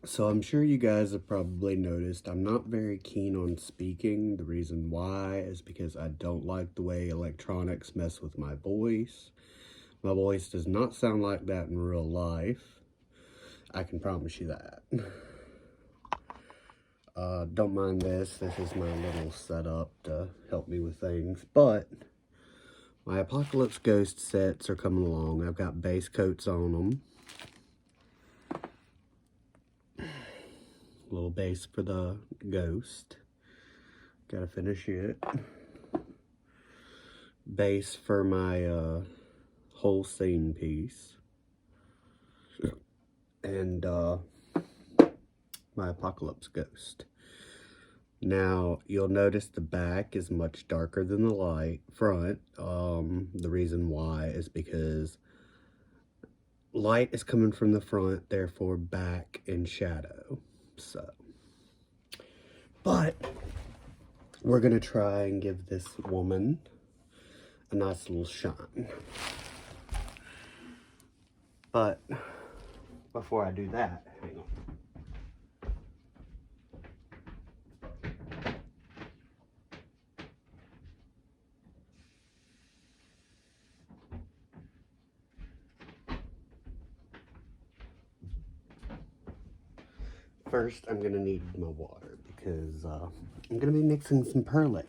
So I'm sure you guys have probably noticed I'm not very keen on speaking. The reason why is because I don't like the way electronics mess with my voice. My voice does not sound like that in real life. I can promise you that. Don't mind this. This is my little setup to help me with things. But my Apocalypse Ghost sets are coming along. I've got base coats on them. Little base for the ghost. Gotta finish it. Base for my whole scene piece. And my Apocalypse Ghost. Now, you'll notice the back is much darker than the front. The reason why is because light is coming from the front, therefore back in shadow. So, but we're gonna try and give this woman a nice little shine. But before I do that, hang on. First, I'm gonna need my water because I'm gonna be mixing some perlite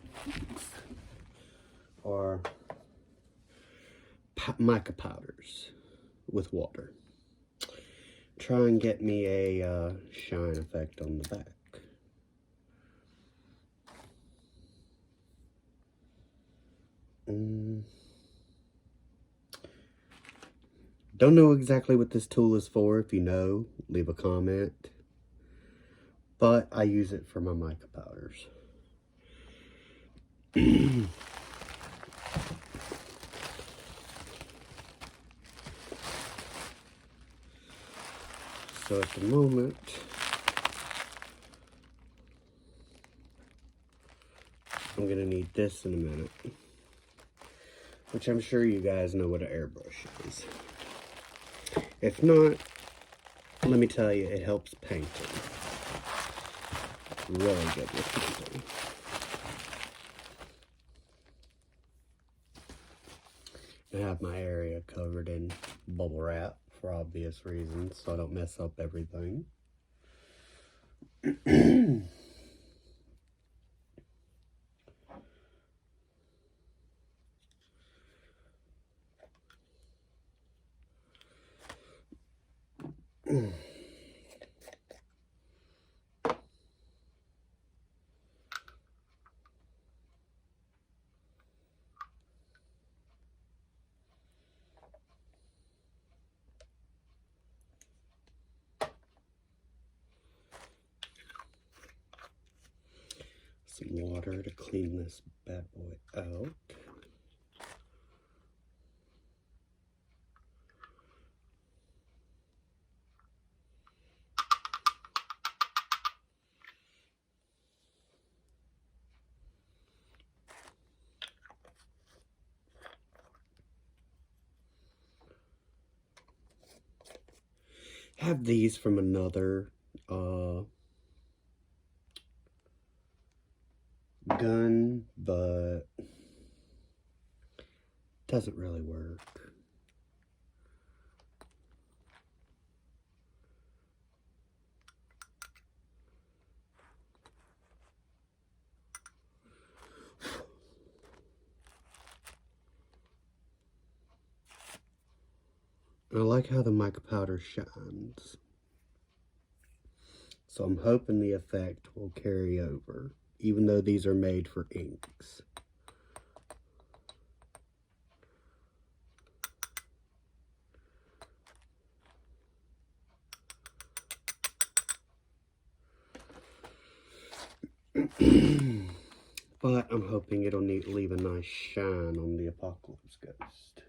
or mica powders with water. Try and get me a shine effect on the back. Don't know exactly what this tool is for. If you know, leave a comment. But I use it for my mica powders. So at the moment, I'm going to need this in a minute. Which I'm sure you guys know what an airbrush is. If not, let me tell you, it helps painting. Really good with painting. I have my area covered in bubble wrap for obvious reasons, so I don't mess up everything. Some water to clean this bad boy out. Have these from another gun, but doesn't really work. I like how the mica powder shines. So I'm hoping the effect will carry over, even though these are made for inks. But I'm hoping it'll leave a nice shine on the Apocalypse Ghost.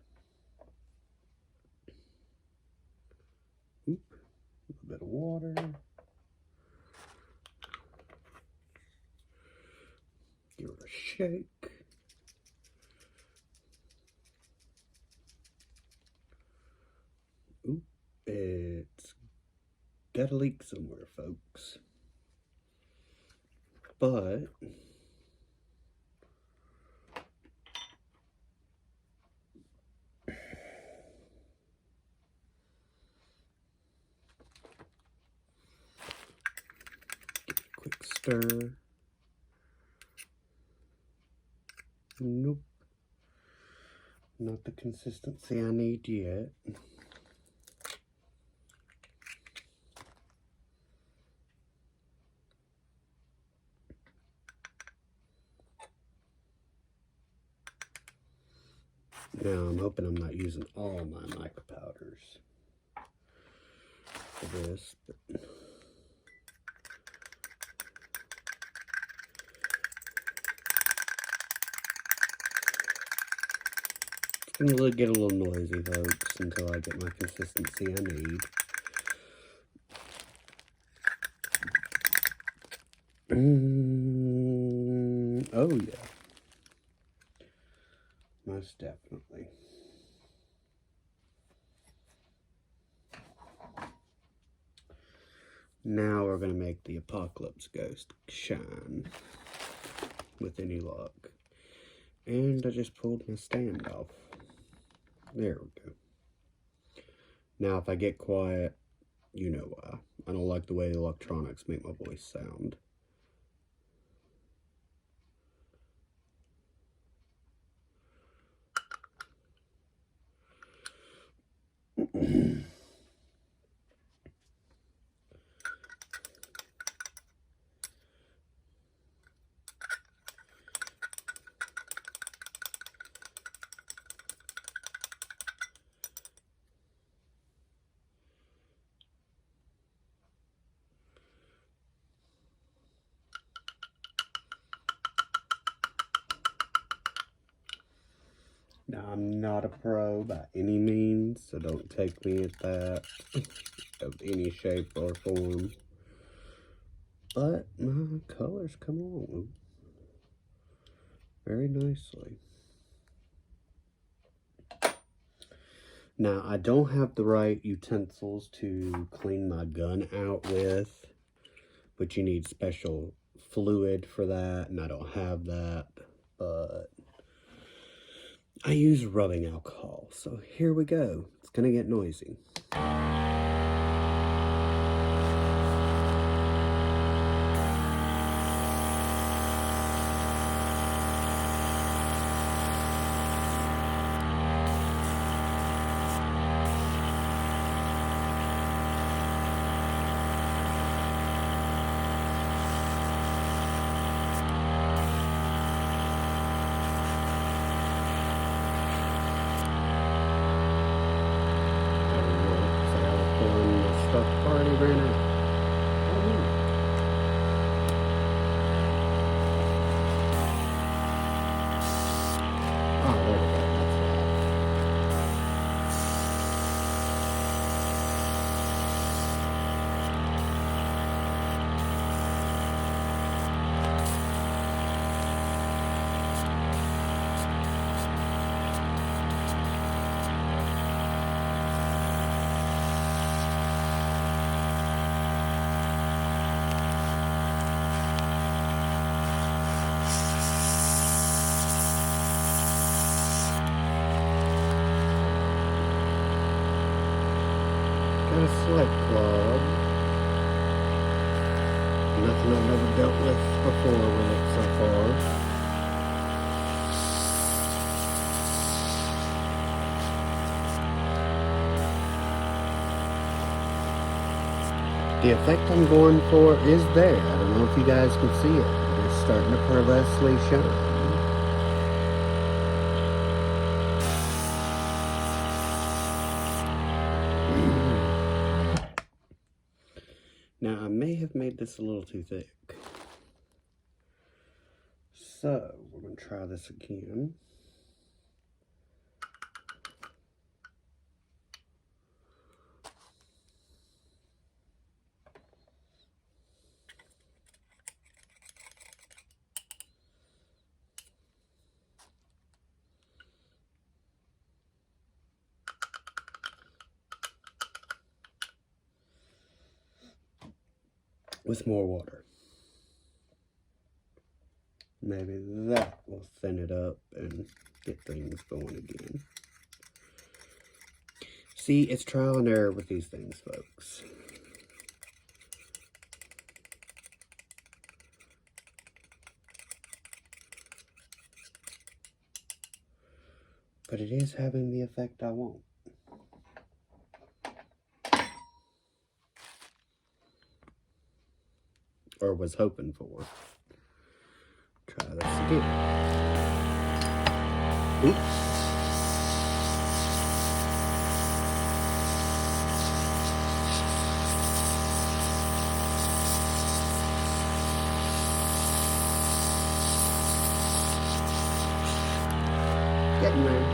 Oop, a little bit of water. Give it a shake. Oop, it's got got a leak somewhere, folks. But quick stir. Nope. Not the consistency I need yet. Now I'm hoping I'm not using all my mica powders for this, but it's gonna get a little noisy, folks, until I get my consistency I need. Oh yeah, most definitely. Now we're going to make the Apocalypse Ghost shine with any luck. And I just pulled my stand off. There we go. Now if I get quiet, you know why. I don't like the way the electronics make my voice sound. Now, I'm not a pro by any means, so don't take me at that of any shape or form. But my colors come along very nicely. Now, I don't have the right utensils to clean my gun out with, but you need special fluid for that, and I don't have that, but I use rubbing alcohol, so here we go. It's gonna get noisy. Got a sled club. Nothing I've never dealt with before with it so far. The effect I'm going for is there. I don't know if you guys can see it, but it's starting to pearlescently shine. Now, I may have made this a little too thick. So, we're going to try this again. with more water. Maybe that will thin it up and get things going again. See, it's trial and error with these things, folks. But it is having the effect I want. Or was hoping for. Try this again. Oops. Getting there.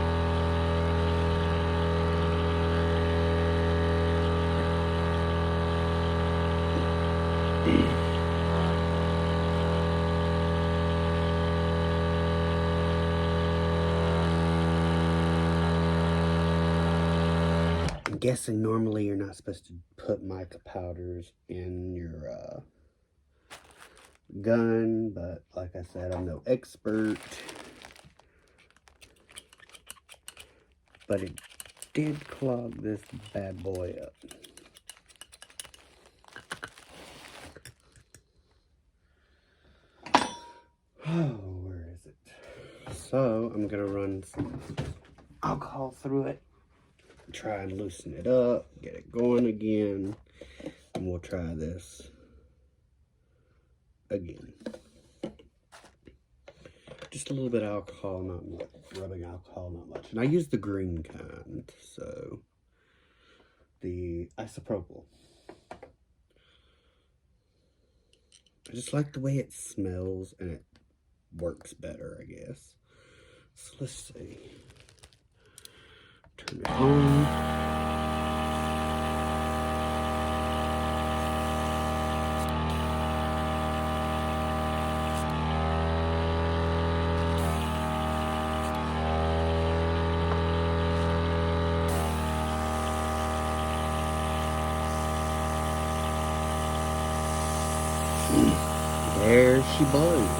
I'm guessing normally you're not supposed to put mica powders in your gun, but like I said, I'm no expert. But it did clog this bad boy up. Oh, where is it? So, I'm going to run some alcohol through it. Try and loosen it up. Get it going again. And we'll try this again. Just a little bit of alcohol, not much. Rubbing alcohol, not much. And I use the green kind, so the isopropyl. I just like the way it smells, and it works better, I guess. So let's see. Turn it on. There she blows.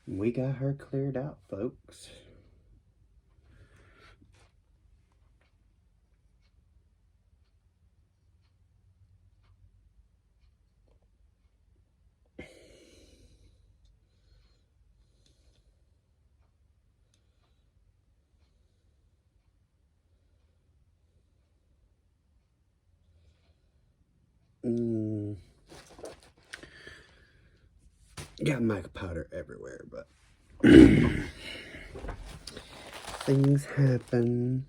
We got her cleared out, folks. Got mica powder everywhere, but things happen,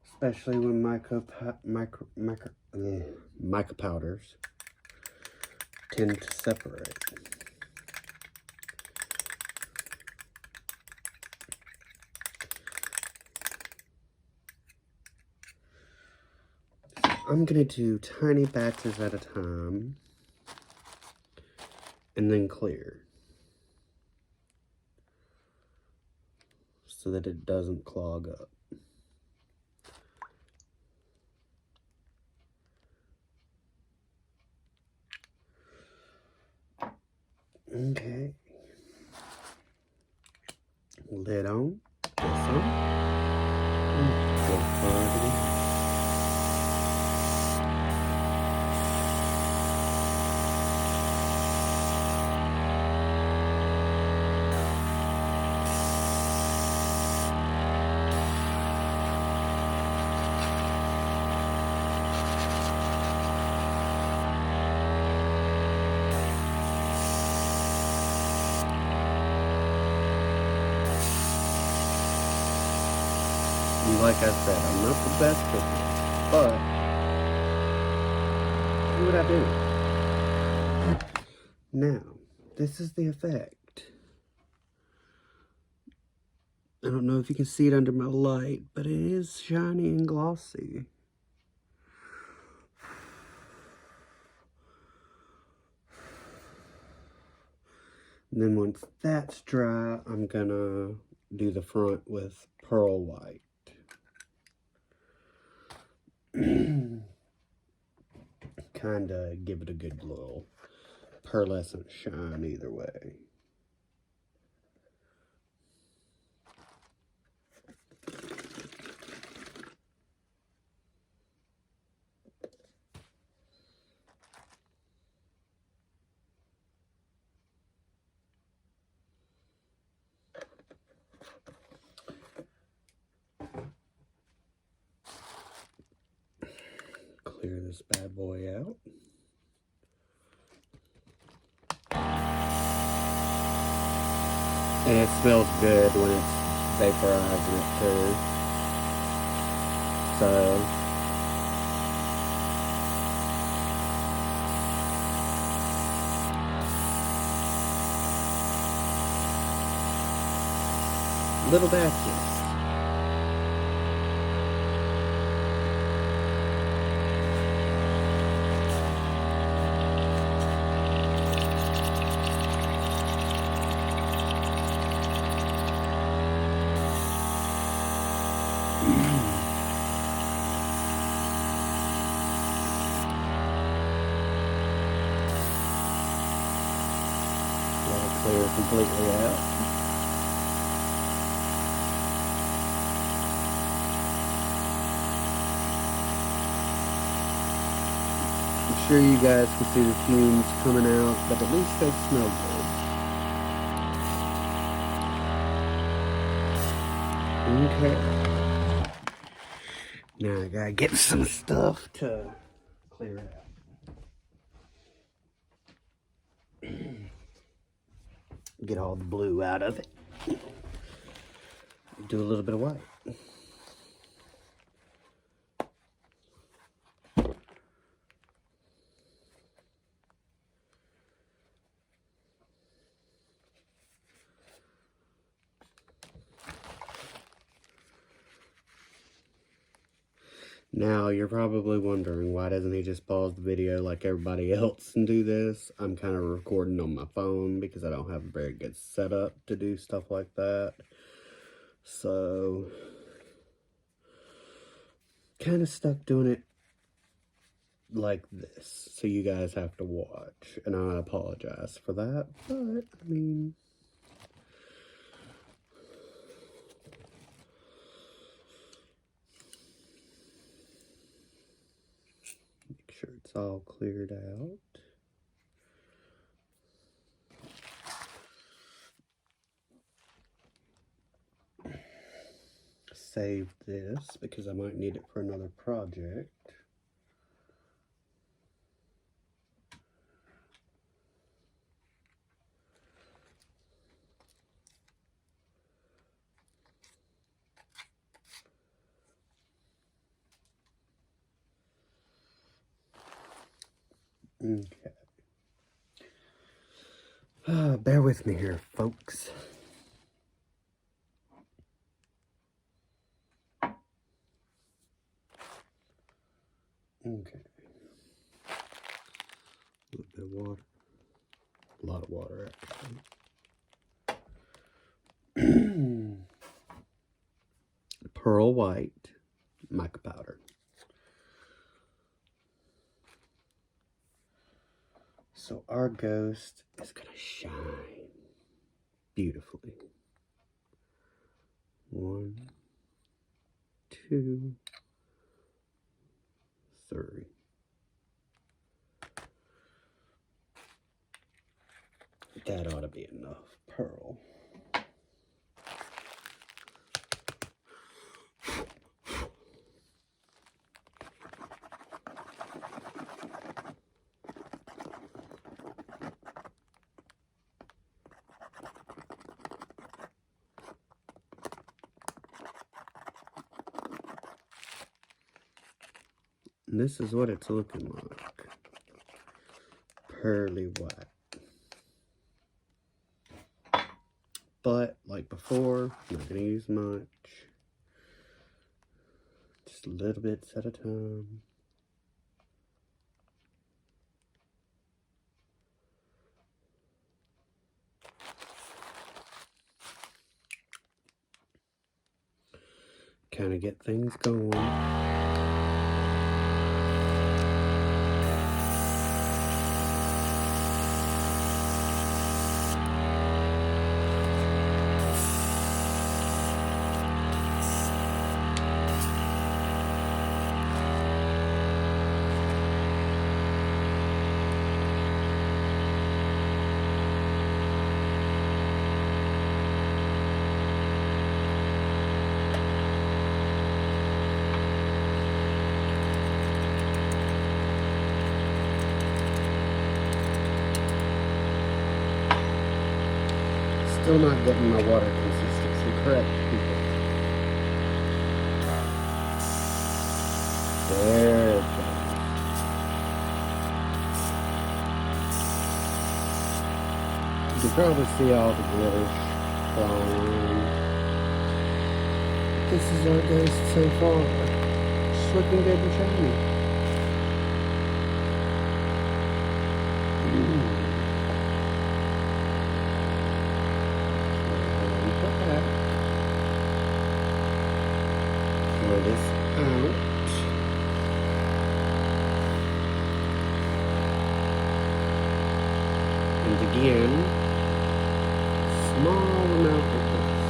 especially when mica powders tend to separate. I'm gonna do tiny batches at a time and then clear so that it doesn't clog up. Okay. Lid on. This on. Go further. And like I said, I'm not the best at this, but see what I do. Now, this is the effect. I don't know if you can see it under my light, but it is shiny and glossy. And then once that's dry, I'm gonna do the front with pearl white. Kinda give it a good little pearlescent shine either way. Clear this bad boy out. And it smells good when it's vaporizing it too. So, little batches. Let it clear completely out. I'm sure you guys can see the fumes coming out, but at least they smell good. Okay. Now I gotta get some stuff to clear it out. Get all the blue out of it. Do a little bit of white. Now, you're probably wondering, why doesn't he just pause the video like everybody else and do this? I'm kind of recording on my phone because I don't have a very good setup to do stuff like that. So, kind of stuck doing it like this. So you guys have to watch. And I apologize for that. But, I mean, make sure it's all cleared out. Save this because I might need it for another project. Okay. Bear with me here, folks. Okay. A little bit of water. A lot of water, actually. Pearl white mica powder. So our ghost is going to shine beautifully. 1, 2, 3. That ought to be enough pearl. And this is what it's looking like. Pearly white. But, like before, I'm not going to use much. Just little bits at a time. Kind of get things going. Still not getting my water consistency correct, people. There it goes. You can probably see all the glitter flying. This is how it goes so far. It's looking good and shiny. Pour this out. And again, small amount of this.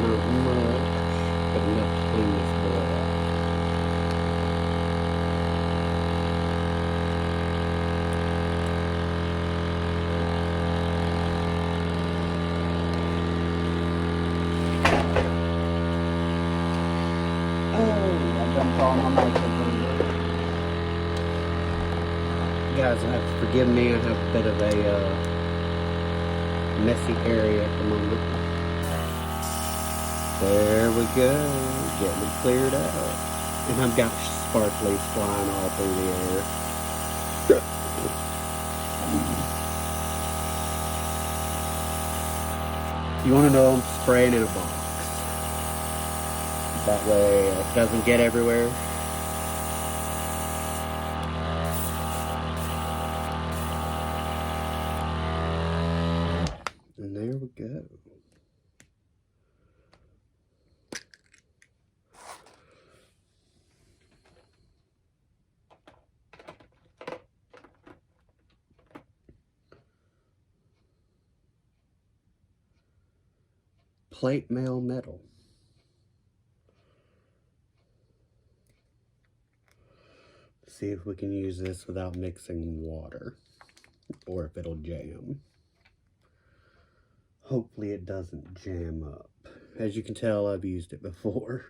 Not much, but enough to clean this board up. You guys have to forgive me, I have a bit of a messy area at the moment. There we go, getting it cleared out. And I've got sparklies flying all through the air. You want to know I'm spraying in a box. That way it doesn't get everywhere. And there we go. Plate mail metal. See if we can use this without mixing water, or if it'll jam. Hopefully it doesn't jam up. As you can tell, I've used it before.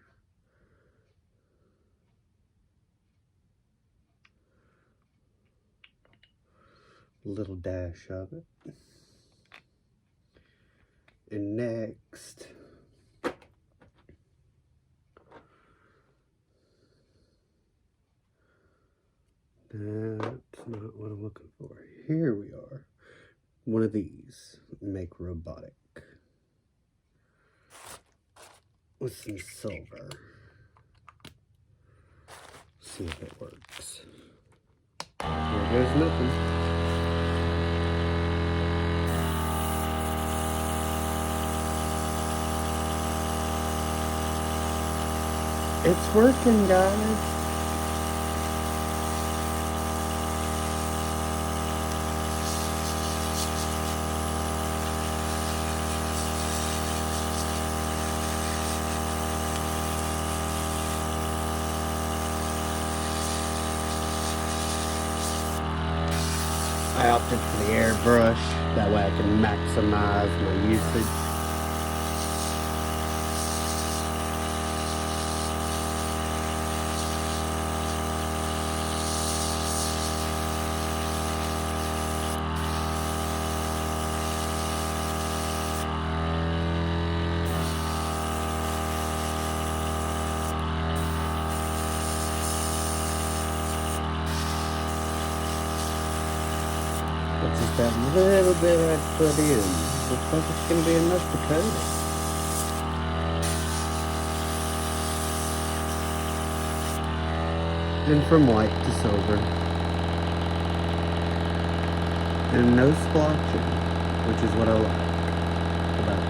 A little dash of it. And next, that's not what I'm looking for. Here we are. One of these. Make robotic. With some silver. See if it works. Here goes nothing. It's working, guys. I opted for the airbrush, that way I can maximize my usage. Just that little bit I put in. Looks like it's going to be enough to coat it. And from white to silver. And no splotching, which is what I like about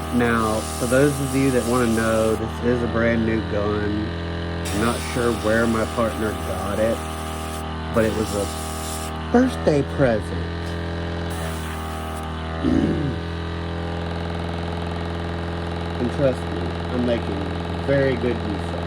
these. Now, for those of you that want to know, this is a brand new gun. I'm not sure where my partner got it, but it was a birthday present. And trust me, I'm making very good use of it.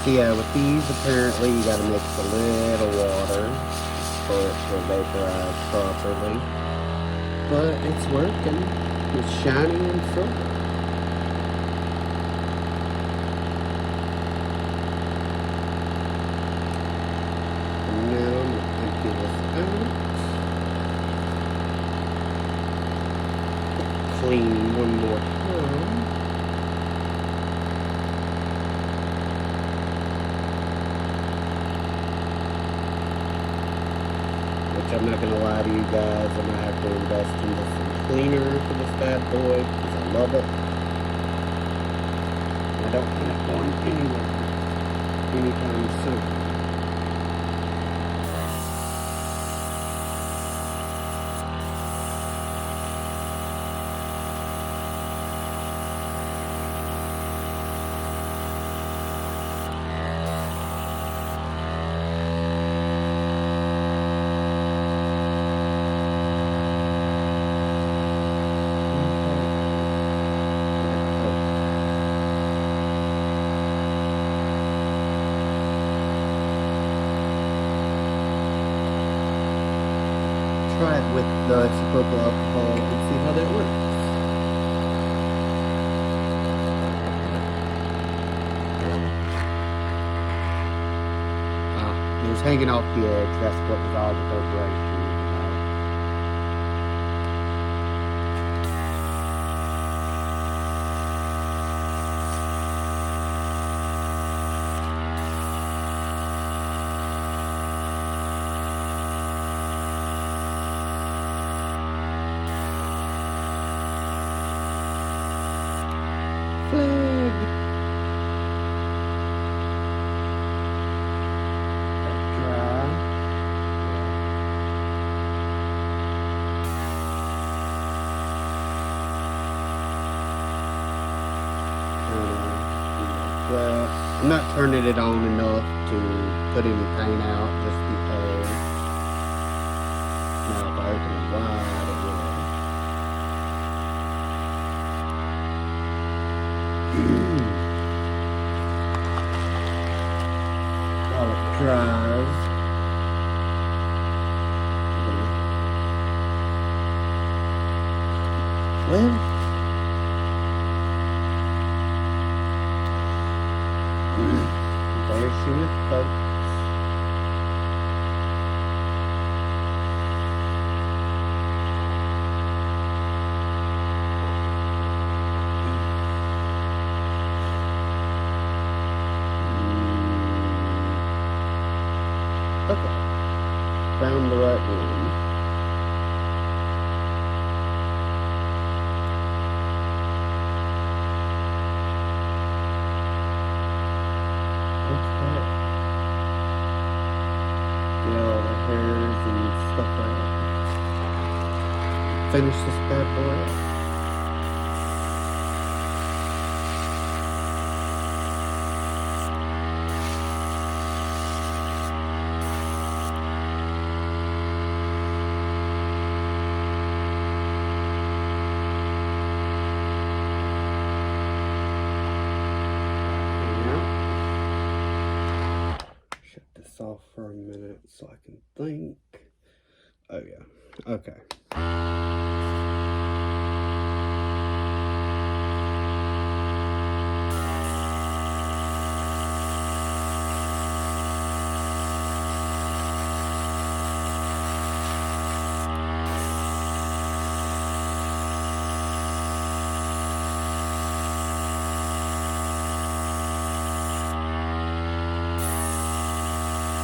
So yeah, with these, apparently you gotta mix a little water for it to vaporize properly. But it's working. It's shiny and silver. And now I'm gonna empty this out. Clean one more time. Which I'm not going to lie to you guys, I'm going to have to invest into some cleaner for this bad boy, because I love it. And I don't want it going anywhere anytime soon. Try it with the isopropyl alcohol and see how that works. It was hanging off the edge. That's what was all the perforation. I'm not turning it on enough to put any paint out just because now if I open it wide it will. While it dries. Well, there she is, folks. Okay, found the right one. Hairs and stuff like that. Finish this bad boy up. this off for a minute so I can think. Oh yeah, okay.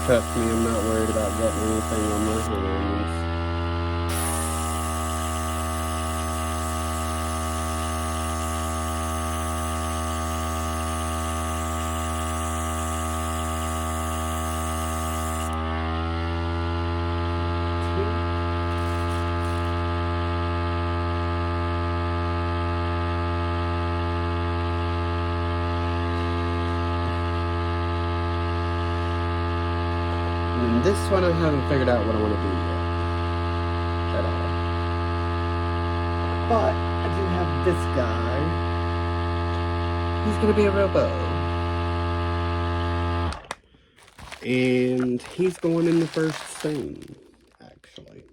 Trust me, I'm not worried about getting anything on my hands. And this one I haven't figured out what I want to do yet. At all. But I do have this guy. He's going to be a real bow. And he's going in the first scene, actually.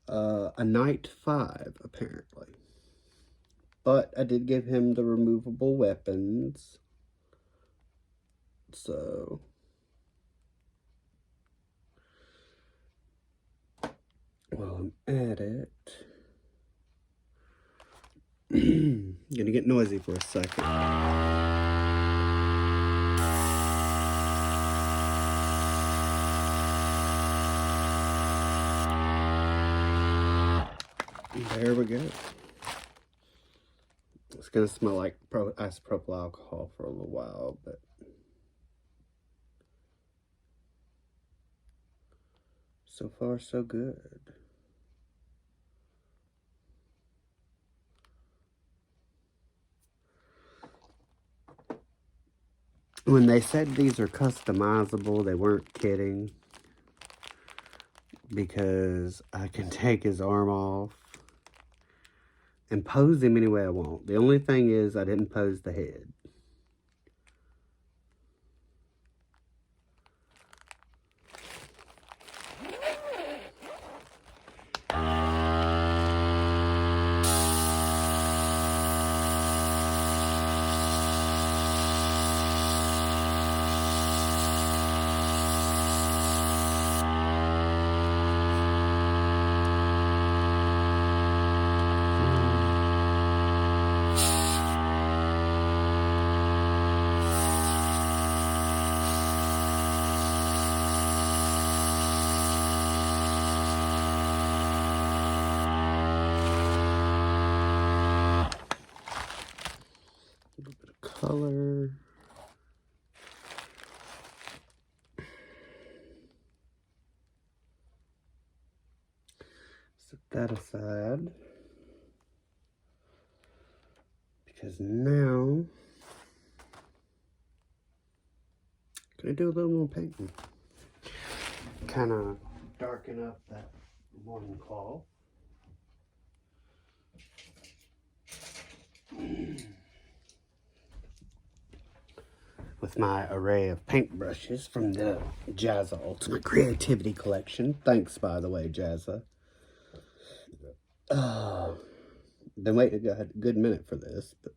A Knight 5, apparently. But I did give him the removable weapons. So... while I'm at it, I'm gonna get noisy for a second. There we go. It's gonna smell like isopropyl alcohol for a little while, but so far so good. When they said these are customizable, they weren't kidding. Because I can take his arm off and pose him any way I want. The only thing is I didn't pose the head. A little bit of color. Set that aside. Because now I'm gonna do a little more painting. Kind of darken up that morning cloth. With my array of paintbrushes from the Jazza Ultimate Creativity Collection. Thanks, by the way, Jazza. Been waiting a good minute for this, but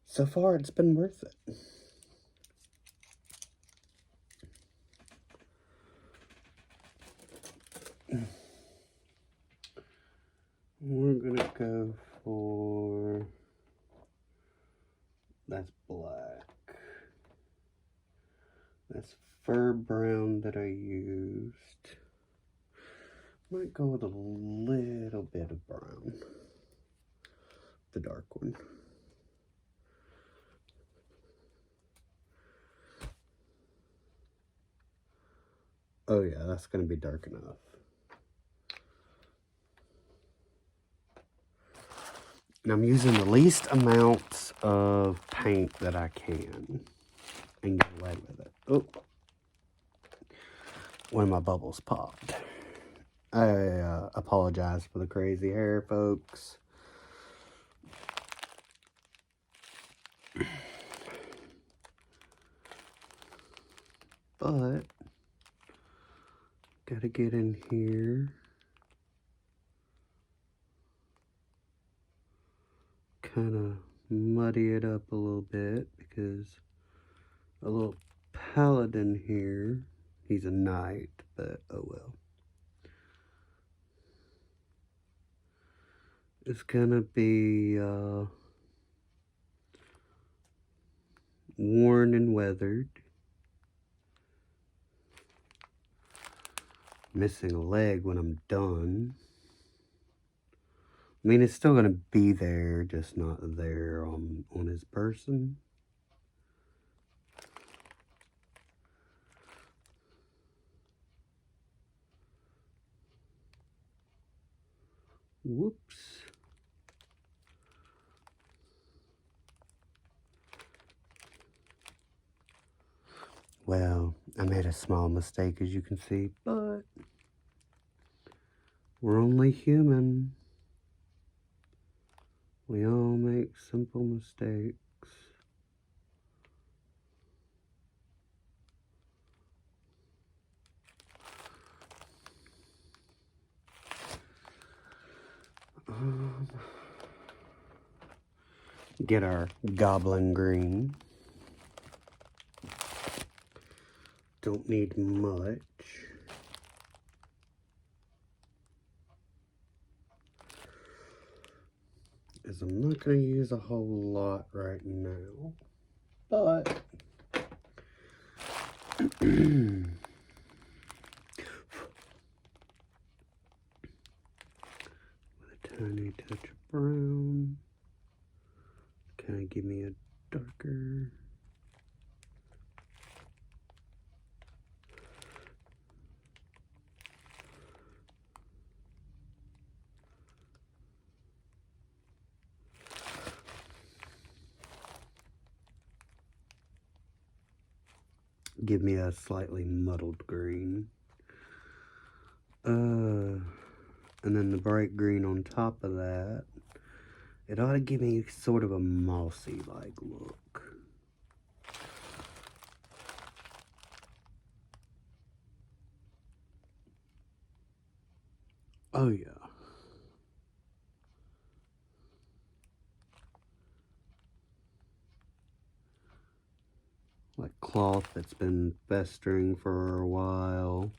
so far it's been worth it. We're gonna go for, that's black. That's fur brown that I used. Might go with a little bit of brown. The dark one. Oh yeah, that's gonna be dark enough. And I'm using the least amounts of paint that I can and get away with it. Oh, one of my bubbles popped. I apologize for the crazy hair, folks. but gotta get in here. Kind of muddy it up a little bit because a little paladin here. He's a knight, but oh well. It's gonna be worn and weathered. Missing a leg when I'm done. I mean, it's still gonna be there, just not there on his person. Whoops. Well, I made a small mistake, as you can see, but we're only human. We all make simple mistakes. Get our goblin green. Don't need much. As I'm not going to use a whole lot right now, but with a tiny touch of brown, kind of give me a darker. Give me a slightly muddled green. And then the bright green on top of that. It ought to give me sort of a mossy-like look. Oh yeah. Like cloth that's been festering for a while.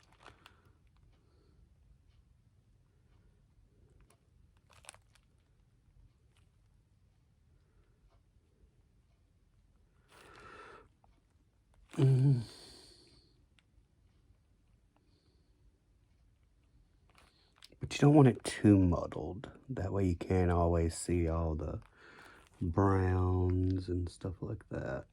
But you don't want it too muddled. That way you can't always see all the browns and stuff like that.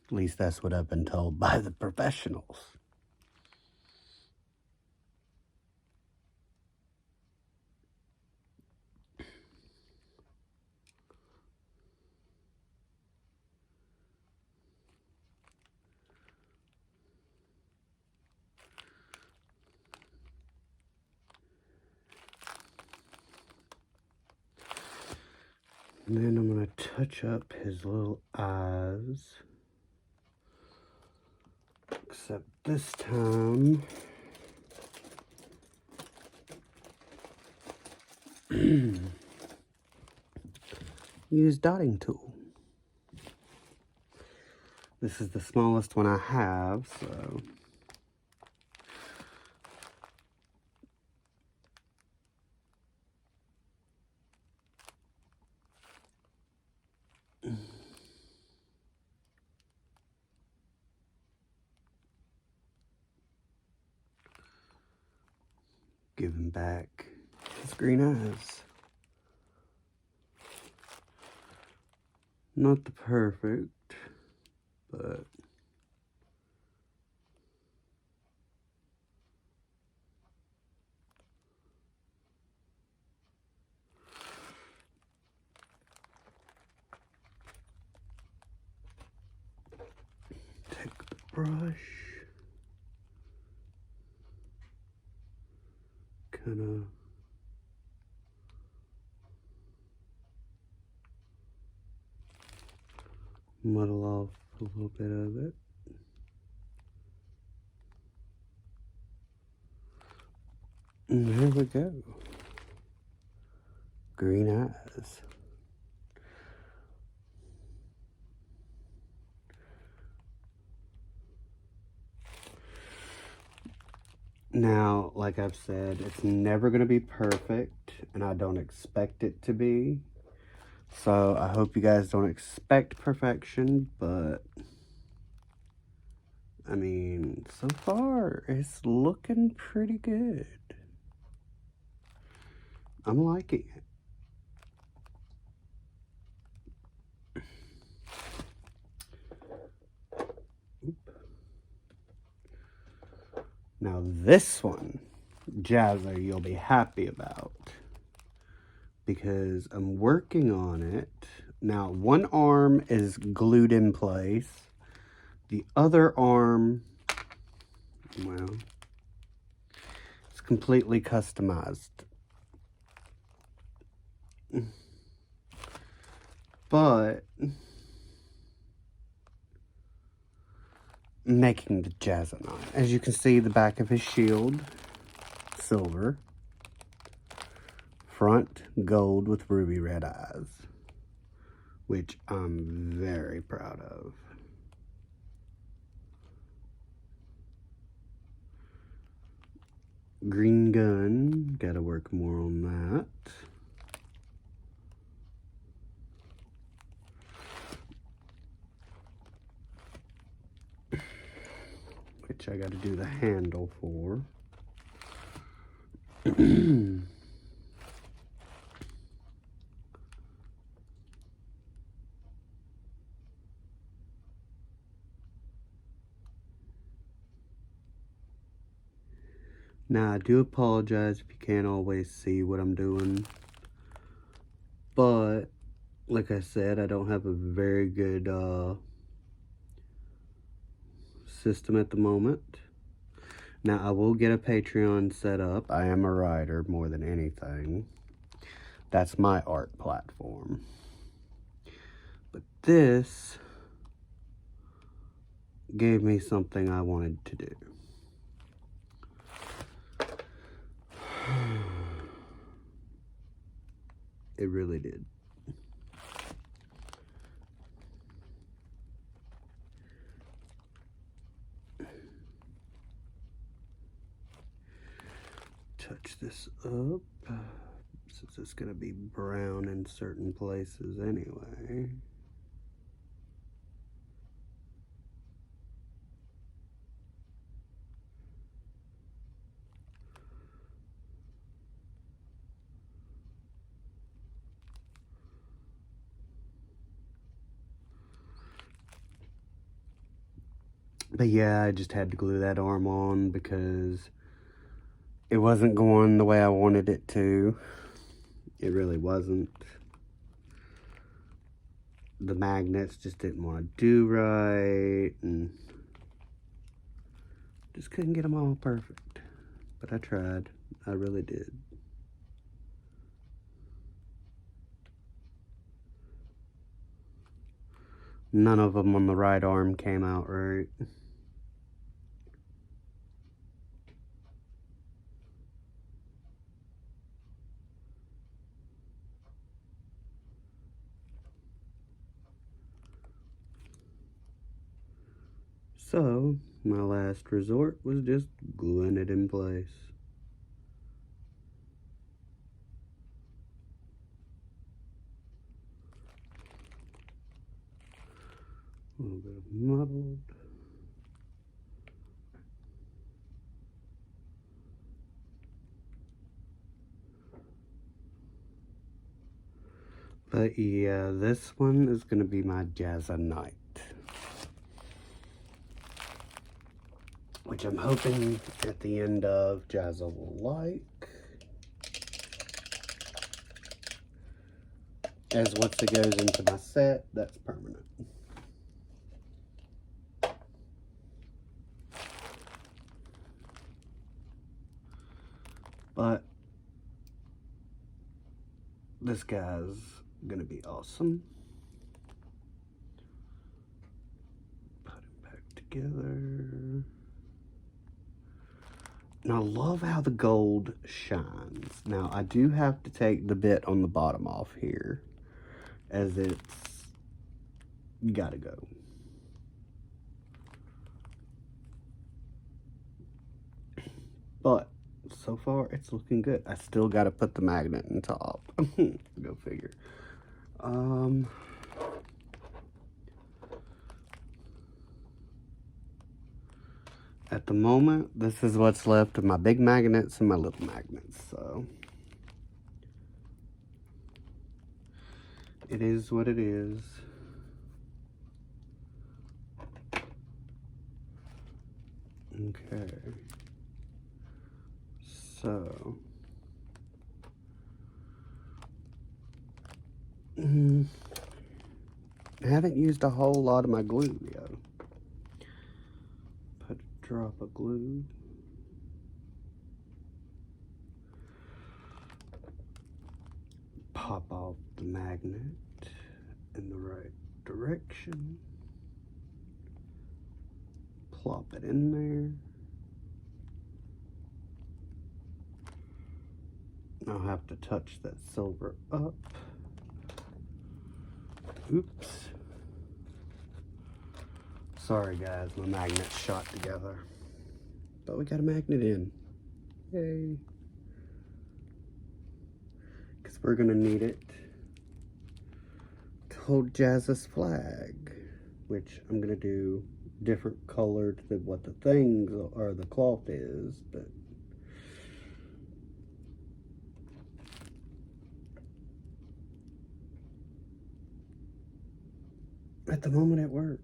At least that's what I've been told by the professionals. And then I'm going to touch up his little eyes. Except this time, use dotting tool. This is the smallest one I have, so give him back his green eyes. Not the perfect, but take the brush, kind of muddle off a little bit of it. And there we go. Green eyes. Now, like I've said, it's never going to be perfect, and I don't expect it to be. So I hope you guys don't expect perfection, but I mean, so far it's looking pretty good. I'm liking it. Now this one, Jazza, you'll be happy about, because I'm working on it. Now, one arm is glued in place. The other arm, well, it's completely customized. But making the Jazza knot. As you can see, the back of his shield, silver. Front, gold with ruby red eyes, which I'm very proud of. Green gun, gotta work more on that. Which I gotta do the handle for. Now, I do apologize if you can't always see what I'm doing. But, like I said, I don't have a very good system at the moment. Now, I will get a Patreon set up. I am a writer more than anything. That's my art platform. But this gave me something I wanted to do. It really did. Touch this up, since it's going to be brown in certain places anyway. But yeah, I just had to glue that arm on because it wasn't going the way I wanted it to. It really wasn't. The magnets just didn't want to do right, and just couldn't get them all perfect. But I tried. I really did. None of them on the right arm came out right. So, my last resort was just gluing it in place. A little bit of muddled. But yeah, this one is going to be my Jazza night, which I'm hoping at the end of Jazza will like. As once it goes into my set, that's permanent. But this guy's gonna be awesome. together. And I love how the gold shines. Now, I do have to take the bit on the bottom off here, as it's gotta go. But so far, it's looking good. I still gotta put the magnet in top. Go figure. At the moment, this is what's left of my big magnets and my little magnets, so it is what it is. Okay. So, I haven't used a whole lot of my glue yet. Put a drop of glue. Pop off the magnet in the right direction. Plop it in there. I'll have to touch that silver up. Oops. Sorry guys, my magnet's shot together. But we got a magnet in. Yay. Because we're going to need it to hold Jazza's flag. Which I'm going to do different colored than what the things or the cloth is. But at the moment it works.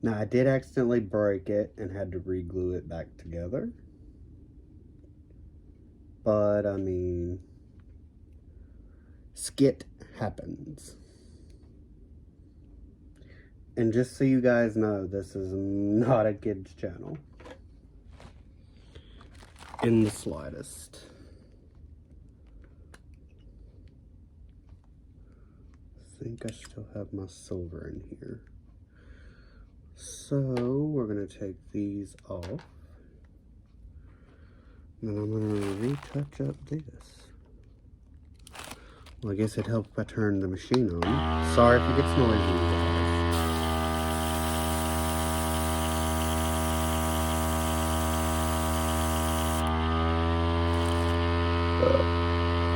Now I did accidentally break it and had to re-glue it back together. But I mean, skit happens. And just so you guys know, this is not a kid's channel. In the slightest. I think I still have my silver in here. So we're going to take these off. And I'm going to retouch up this. Well, I guess it helped if I turned the machine on. Sorry if it gets noisy, guys.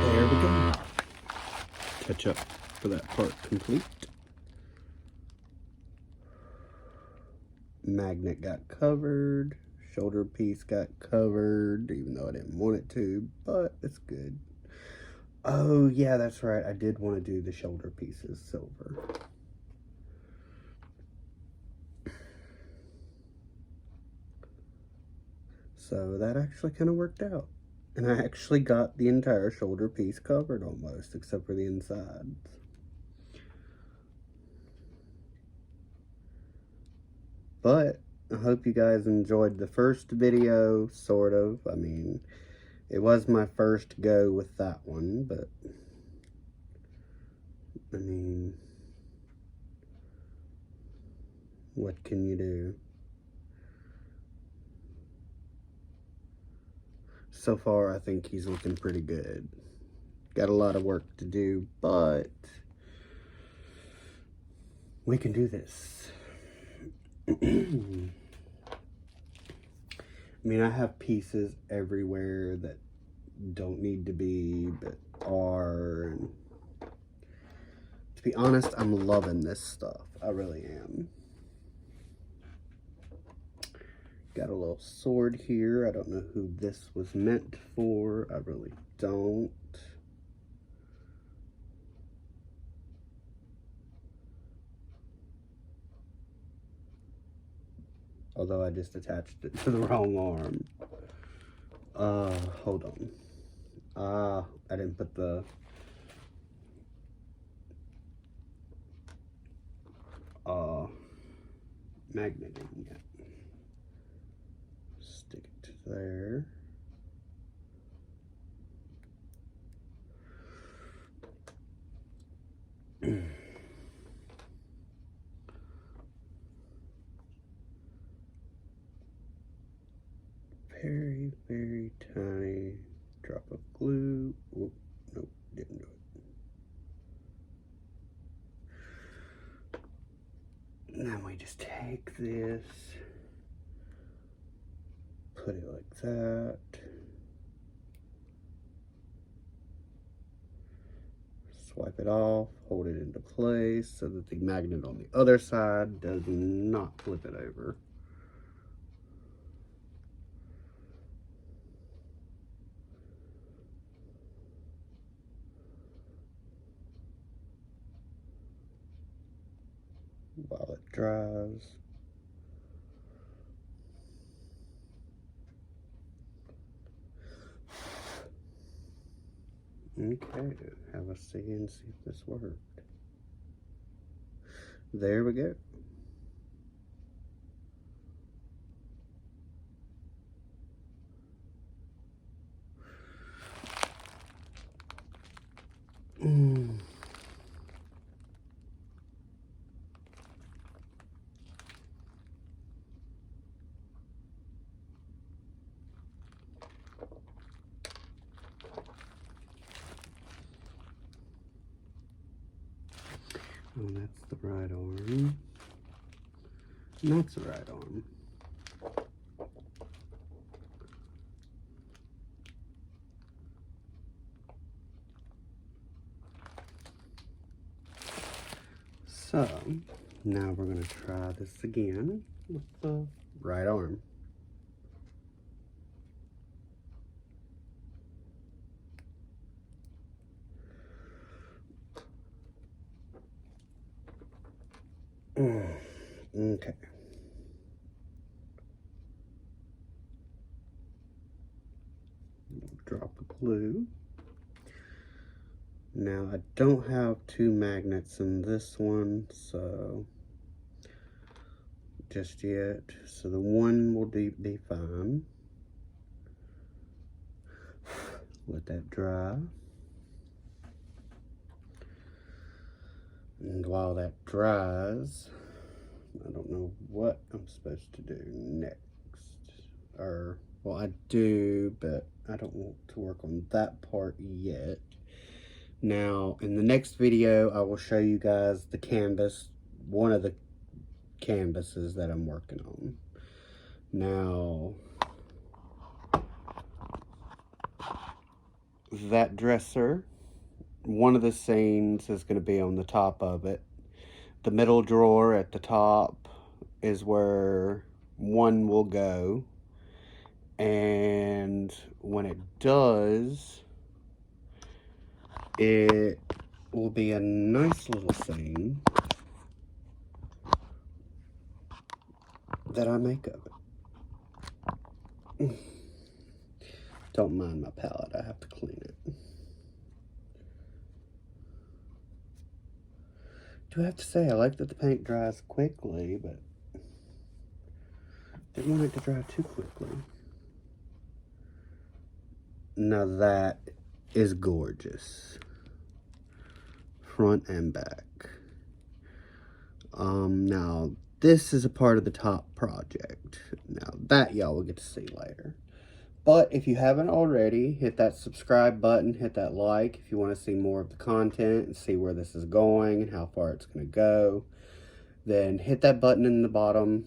There we go. Touch up for that part complete. Magnet got covered. Shoulder piece got covered, even though I didn't want it to, but it's good. Oh, yeah, that's right. I did want to do the shoulder pieces silver. So that actually kind of worked out. And I actually got the entire shoulder piece covered almost, except for the insides. But I hope you guys enjoyed the first video, sort of. I mean, it was my first go with that one, but I mean, what can you do? So far, I think he's looking pretty good. Got a lot of work to do, but we can do this. I mean, I have pieces everywhere that don't need to be, but are. And to be honest, I'm loving this stuff. I really am. Got a little sword here. I don't know who this was meant for. I really don't. Although I just attached it to the wrong arm. Hold on. I didn't put the magnet in yet. Stick it to there. Very, very tiny drop of glue. Oh, nope, didn't do it. And then we just take this, put it like that. Swipe it off, hold it into place so that the magnet on the other side does not flip it over. While it dries. Okay, have a see and see if this worked. There we go. Oh, that's the right arm. And that's the right arm. So, now we're going to try this again with the right arm. Okay. Drop the glue. Now I don't have two magnets in this one, so just yet. So the one will be fine. Let that dry. And while that dries, I don't know what I'm supposed to do next. Or, well, I do, but I don't want to work on that part yet. Now, in the next video, I will show you guys the canvas, one of the canvases that I'm working on. Now, that dresser, one of the seams is going to be on the top of it. The middle drawer at the top is where one will go. And when it does, it will be a nice little seam that I make of it. Don't mind my palette, I have to clean it. Do I have to say, I like that the paint dries quickly, but didn't want it to dry too quickly. Now that is gorgeous. Front and back. Now this is a part of the top project. Now that y'all will get to see later. But if you haven't already, hit that subscribe button, hit that like if you want to see more of the content and see where this is going and how far it's going to go. Then hit that button in the bottom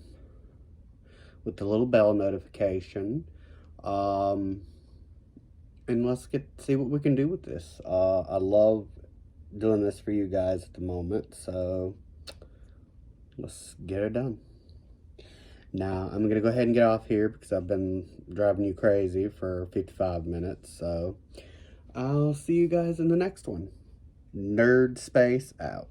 with the little bell notification. And let's see what we can do with this. I love doing this for you guys at the moment, so let's get it done. Now, I'm going to go ahead and get off here because I've been driving you crazy for 55 minutes, so I'll see you guys in the next one. Nerd Space out.